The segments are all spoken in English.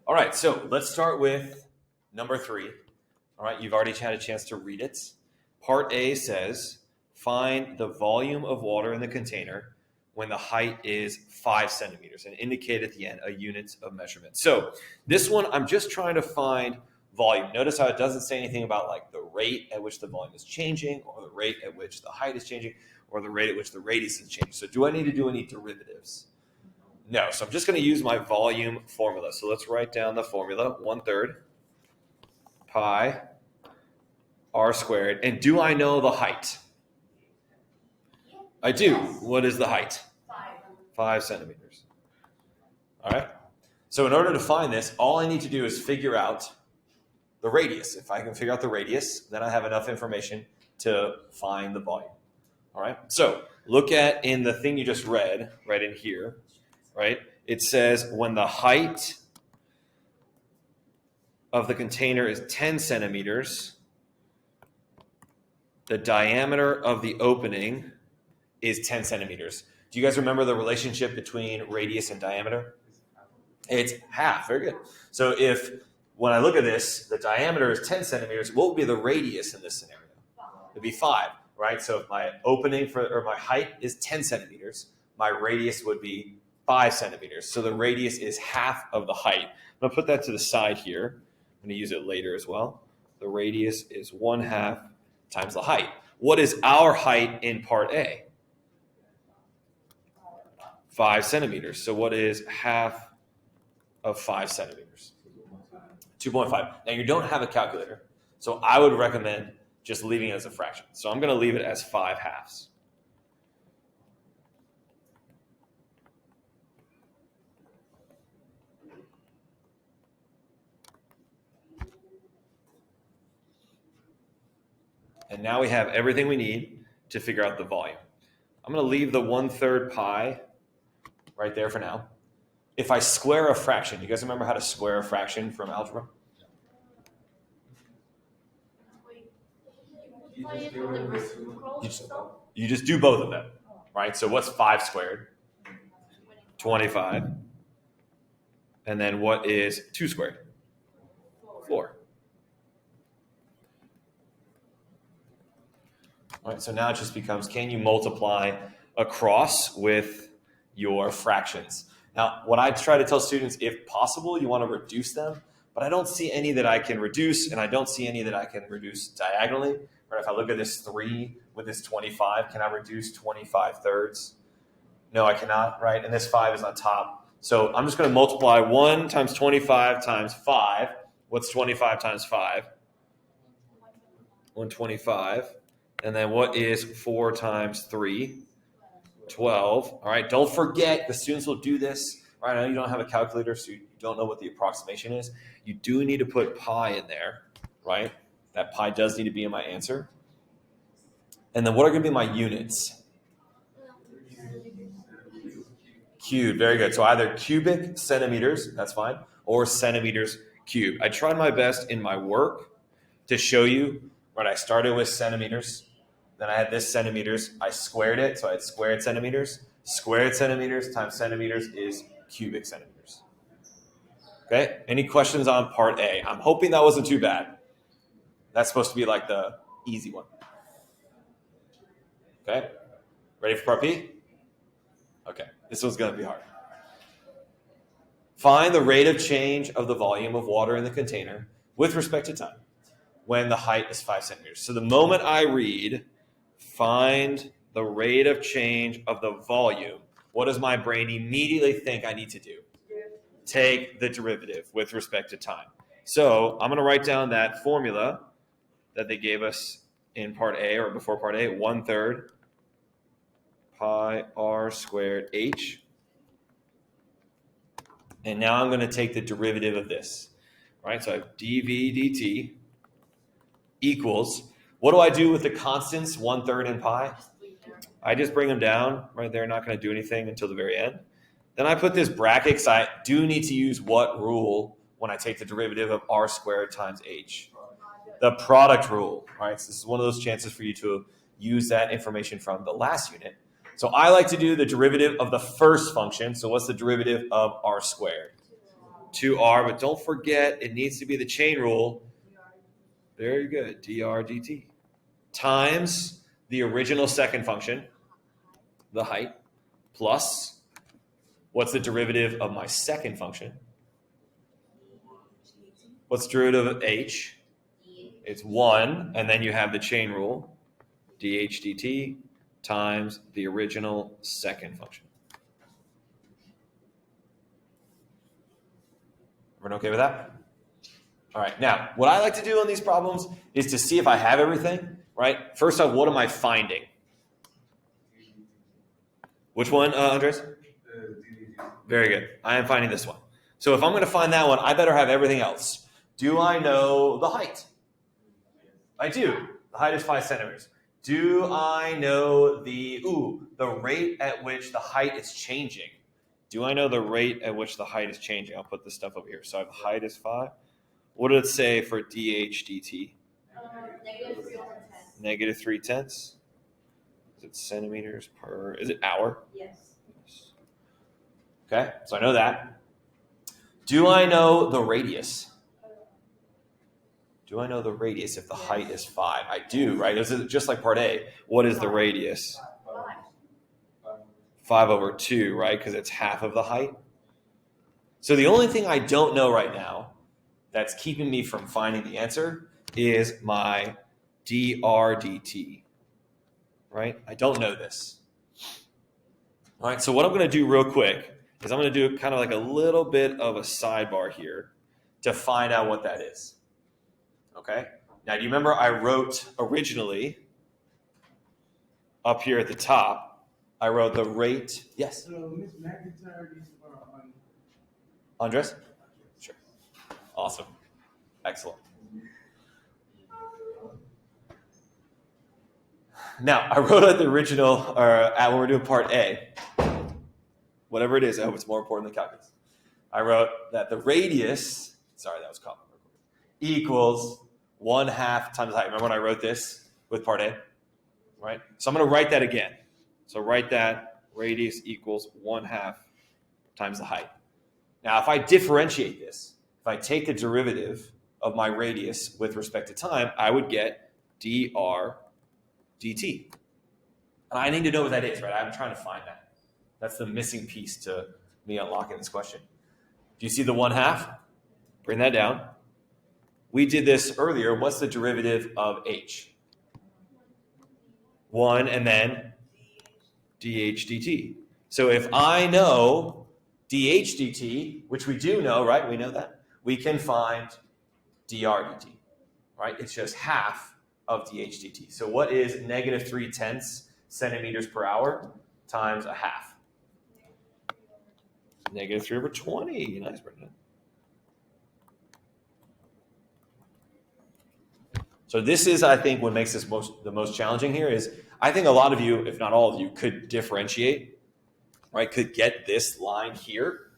All right, so let's start with number 3. All right, you've already had a chance to read it. Part A says, find the volume of water in the container when the height is 5 centimeters and indicate at the end a unit of measurement. So this one, I'm just trying to find volume. Notice how it doesn't say anything about like the rate at which the volume is changing or the rate at which the height is changing or the rate at which the radius is changing. So do I need to do any derivatives? No. So I'm just going to use my volume formula. So let's write down the formula, 1/3 pi r squared. And do I know the height? I do. What is the height? 5 centimeters. All right. So in order to find this, all I need to do is figure out the radius. If I can figure out the radius, then I have enough information to find the volume. All right. So look at in the thing you just read, right in here, right? It says when the height of the container is 10 centimeters, the diameter of the opening is 10 centimeters. Do you guys remember the relationship between radius and diameter? It's half. Very good. So if, when I look at this, the diameter is 10 centimeters, what would be the radius in this scenario? It'd be 5, right? So if my opening or my height is 10 centimeters, my radius would be 5 centimeters. So the radius is half of the height. I'm going to put that to the side here. I'm going to use it later as well. The radius is 1/2 times the height. What is our height in part A? 5 centimeters. So what is half of 5 centimeters? 2.5. Now you don't have a calculator, so I would recommend just leaving it as a fraction. So I'm going to leave it as 5/2. And now we have everything we need to figure out the volume. I'm going to leave the 1/3 pi right there for now. If I square a fraction, you guys remember how to square a fraction from algebra? You just do both of them, right? So what's 5 squared? 25. And then what is 2 squared? 4. All right, so now it just becomes, can you multiply across with your fractions? Now, what I try to tell students, if possible, you want to reduce them, but I don't see any that I can reduce, and I don't see any that I can reduce diagonally. Right? If I look at this 3 with this 25, can I reduce 25/3? No, I cannot, right? And this 5 is on top. So I'm just going to multiply 1 times 25 times 5. What's 25 times 5? 125. And then what is 4 times 3? 12. All right, don't forget, the students will do this. Right, I know you don't have a calculator, so you don't know what the approximation is. You do need to put pi in there, right? That pi does need to be in my answer. And then what are going to be my units? Cubed, very good. So either cubic centimeters, that's fine, or centimeters cubed. I tried my best in my work to show you, right, I started with centimeters. Then I had this centimeters. I squared it, so I had squared centimeters. Squared centimeters times centimeters is cubic centimeters. Okay, any questions on part A? I'm hoping that wasn't too bad. That's supposed to be like the easy one. Okay, ready for part B? Okay, this one's going to be hard. Find the rate of change of the volume of water in the container with respect to time when the height is 5 centimeters. So the moment I read, find the rate of change of the volume, what does my brain immediately think I need to do? Take the derivative with respect to time. So I'm going to write down that formula that they gave us in part A or before part A, 1/3 pi r squared h. And now I'm going to take the derivative of this. Right? So I have dv dt equals, what do I do with the constants, 1/3 and pi? I just bring them down, right? They're not going to do anything until the very end. Then I put this bracket because I do need to use what rule when I take the derivative of r squared times h? The product rule, right? So this is one of those chances for you to use that information from the last unit. So I like to do the derivative of the first function. So what's the derivative of r squared? 2r, but don't forget it needs to be the chain rule. Very good, dr dt. Times the original second function, the height, plus what's the derivative of my second function? What's the derivative of h? It's 1, and then you have the chain rule, dh dt times the original second function. Everyone okay with that? All right, now, what I like to do on these problems is to see if I have everything, right? First off, what am I finding? Which one, Andres? Very good. I am finding this one. So if I'm going to find that one, I better have everything else. Do I know the height? I do. The height is 5 centimeters. Do I know the rate at which the height is changing? Do I know the rate at which the height is changing? I'll put this stuff over here. So I have height is 5. What did it say for dh dt? Negative 3/10. Is it centimeters per, is it hour? Yes. Okay, so I know that. Do I know the radius? Do I know the radius if the height is 5? I do, right? This is just like part A. What is the radius? 5 over 2, right? Because it's half of the height. So the only thing I don't know right now that's keeping me from finding the answer is my dr dt, right? I don't know this. All right, so what I'm going to do real quick is I'm going to do kind of like a little bit of a sidebar here to find out what that is. Okay? Now, do you remember I wrote originally up here at the top, I wrote the rate. Yes? So, Miss McIntyre is on. Andres? Sure. Awesome. Excellent. Now, I wrote out the original, when we're doing part A, whatever it is, I hope it's more important than calculus. I wrote that the radius, sorry, that was common, equals 1/2 times the height. Remember when I wrote this with part A? Right? So I'm going to write that again. So write that radius equals 1/2 times the height. Now, if I differentiate this, if I take the derivative of my radius with respect to time, I would get dr dt. And I need to know what that is, right? I'm trying to find that. That's the missing piece to me unlocking this question. Do you see the 1/2? Bring that down. We did this earlier. What's the derivative of h? 1 and then dh dt. So if I know dh dt, which we do know, right? We know that. We can find dr dt, right? It's just half of dh dt. So what is negative 3/10 centimeters per hour times a half? Negative 3 over 20. Nice, Brendan. So this is, I think, what makes this the most challenging here is I think a lot of you, if not all of you, could differentiate, right? Could get this line here.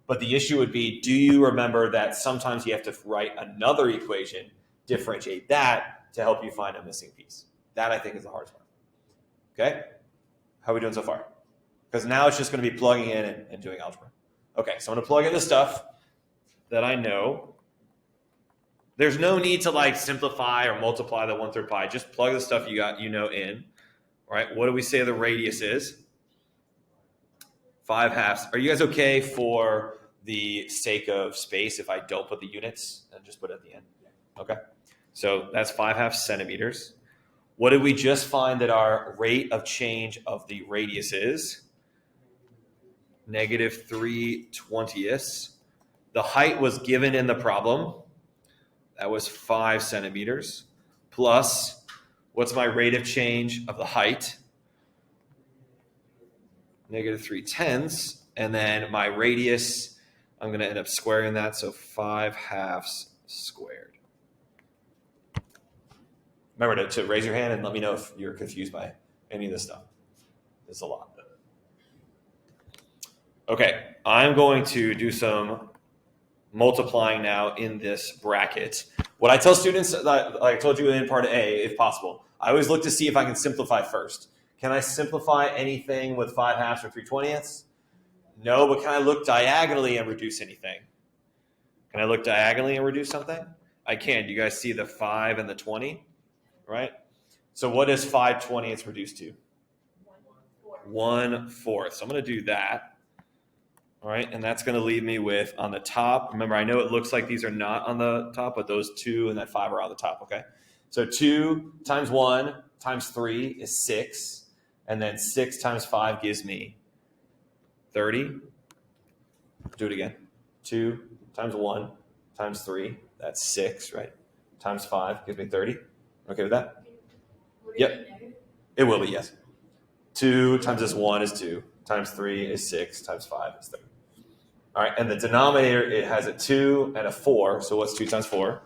But the issue would be, do you remember that sometimes you have to write another equation, differentiate that to help you find a missing piece? That, I think, is the hardest part. Okay? How are we doing so far? Because now it's just going to be plugging in and doing algebra. Okay, so I'm going to plug in the stuff that I know. There's no need to like simplify or multiply the 1/3 pi. Just plug the stuff you got, in. All right, what do we say the radius is? 5/2. Are you guys okay for the sake of space if I don't put the units and just put it at the end? Okay, so that's 5/2 centimeters. What did we just find that our rate of change of the radius is? Negative 3/20. The height was given in the problem. That was 5 centimeters. Plus, what's my rate of change of the height? Negative 3/10. And then my radius, I'm going to end up squaring that. So 5/2 squared. Remember to raise your hand and let me know if you're confused by any of this stuff. It's a lot. Okay, I'm going to do some multiplying now in this bracket. What I tell students, like I told you in part A, if possible, I always look to see if I can simplify first. Can I simplify anything with 5/2 or 3/20? No, but can I look diagonally and reduce anything? Can I look diagonally and reduce something? I can. You guys see the 5 and the 20, right? So what is 5/20 reduced to? 1/4. So I'm going to do that. All right, and that's going to leave me with on the top. Remember, I know it looks like these are not on the top, but those 2 and that 5 are on the top, okay? So 2 times 1 times 3 is 6, and then 6 times 5 gives me 30. Do it again. 2 times 1 times 3, that's 6, right? Times 5 gives me 30. Okay with that? Yep. It will be, yes. 2 times this 1 is 2, times 3 is 6, times 5 is 30. All right, and the denominator, it has a 2 and a 4. So what's 2 times 4?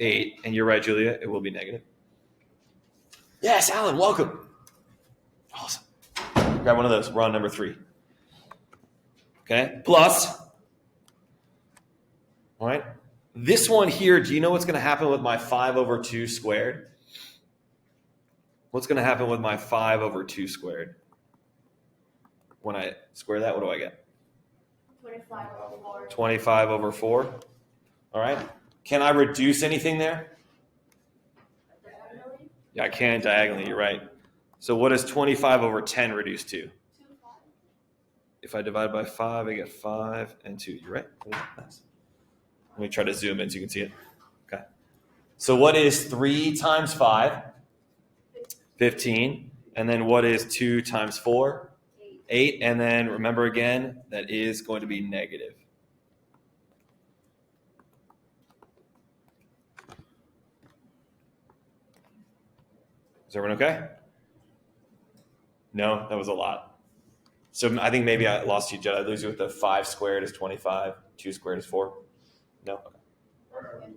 8. And you're right, Julia, it will be negative. Yes, Alan, welcome. Awesome. Grab one of those. We're on number 3. Okay, plus. All right, this one here, do you know what's going to happen with my 5/2 squared? What's going to happen with my 5/2 squared? When I square that, what do I get? 25/4. 25/4. All right. Can I reduce anything there? Diagonally? Yeah, I can diagonally. You're right. So what is 25/10 reduced to? 2/5. If I divide by 5, I get 5 and 2. You're right. Nice. Let me try to zoom in so you can see it. Okay. So what is 3 times 5? 15. And then what is 2 times 4? 8. And then remember again, that is going to be negative. Is everyone okay? No, that was a lot. So I think maybe I lost you, Jed. I lose you with the 5 squared is 25, 2 squared is 4. No? Okay.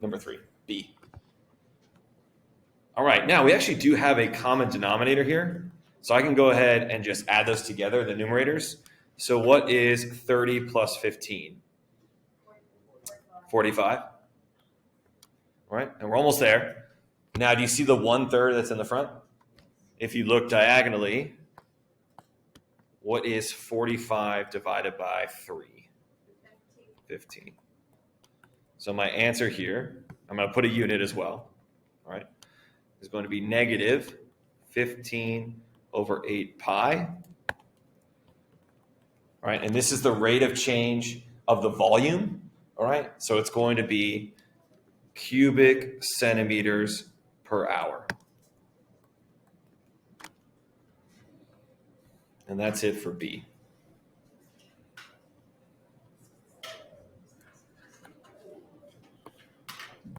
Number 3, B. All right, now we actually do have a common denominator here. So I can go ahead and just add those together, the numerators. So what is 30 plus 15? 45. All right, and we're almost there. Now, do you see the 1/3 that's in the front? If you look diagonally, what is 45 divided by 3? 15. So my answer here, I'm going to put a unit as well, all right, is going to be negative 15/8 pi. All right, and this is the rate of change of the volume, all right? So it's going to be cubic centimeters per hour. And that's it for B.